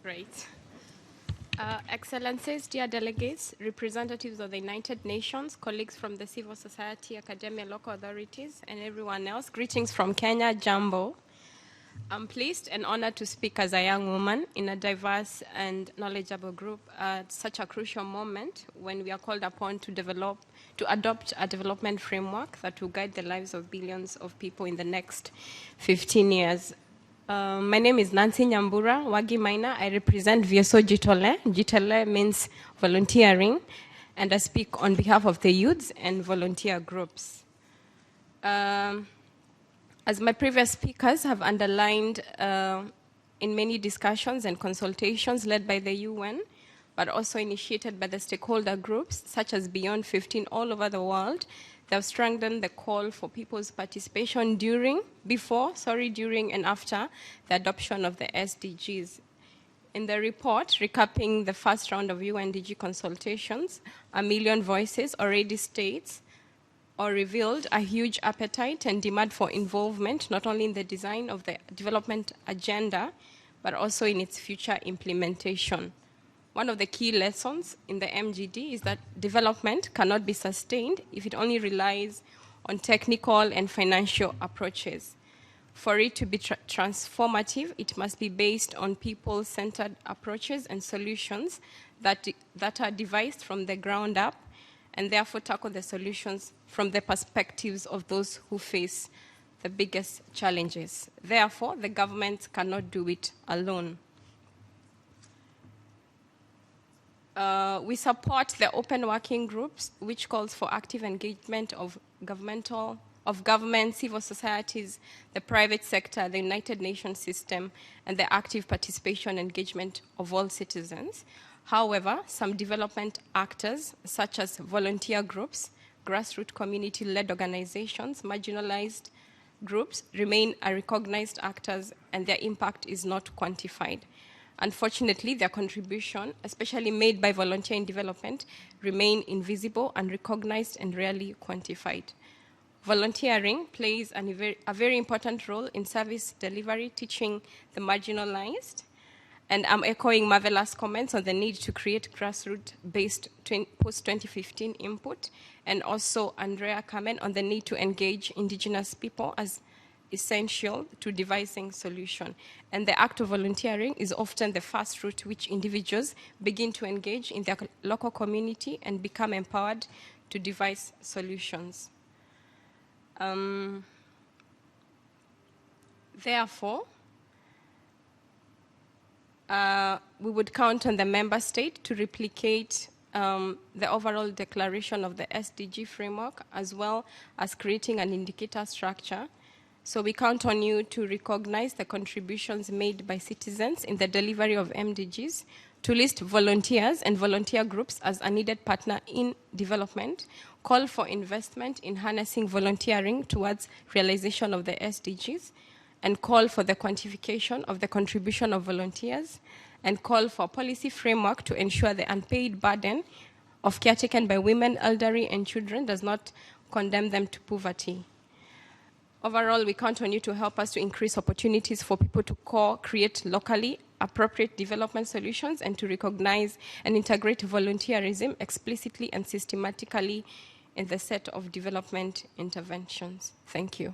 Great. Excellencies, dear delegates, representatives of the United Nations, colleagues from the civil society, academia, local authorities, and everyone else, greetings from Kenya, Jambo. I'm pleased and honored to speak as a young woman in a diverse and knowledgeable group at such a crucial moment when we are called upon to adopt a development framework that will guide the lives of billions of people in the next 15 years. My name is Nyambura Wagi Maina. I represent VSO Jitolee. Jitolee means volunteering, and I speak on behalf of the youths and volunteer groups. As my previous speakers have underlined in many discussions and consultations led by the UN, but also initiated by the stakeholder groups, such as Beyond 15 all over the world, they have strengthened the call for people's participation during and after the adoption of the SDGs. In the report, recapping the first round of UNDG consultations, 1 million voices already states or revealed a huge appetite and demand for involvement, not only in the design of the development agenda, but also in its future implementation. One of the key lessons in the MGD is that development cannot be sustained if it only relies on technical and financial approaches. For it to be transformative, it must be based on people-centered approaches and solutions that are devised from the ground up, and therefore tackle the solutions from the perspectives of those who face the biggest challenges. Therefore, the government cannot do it alone. We support the open working groups, which calls for active engagement of government, civil societies, the private sector, the United Nations system, and the active participation and engagement of all citizens. However, some development actors, such as volunteer groups, grassroots community-led organizations, marginalized groups, remain unrecognized actors, and their impact is not quantified. Unfortunately, their contribution, especially made by volunteer in development, remain invisible, unrecognized, and rarely quantified. Volunteering plays a very important role in service delivery, teaching the marginalized. And I'm echoing Marvela's comments on the need to create grassroots-based post-2015 input, and also Andrea comment on the need to engage indigenous people as essential to devising solution. And the act of volunteering is often the first route which individuals begin to engage in their local community and become empowered to devise solutions. Therefore, we would count on the member state to replicate the overall declaration of the SDG framework, as well as creating an indicator structure. So we count on you to recognize the contributions made by citizens in the delivery of MDGs, to list volunteers and volunteer groups as a needed partner in development, call for investment in harnessing volunteering towards realization of the SDGs, and call for the quantification of the contribution of volunteers, and call for a policy framework to ensure the unpaid burden of care taken by women, elderly, and children does not condemn them to poverty. Overall, we count on you to help us to increase opportunities for people to co-create locally appropriate development solutions and to recognize and integrate volunteerism explicitly and systematically in the set of development interventions. Thank you.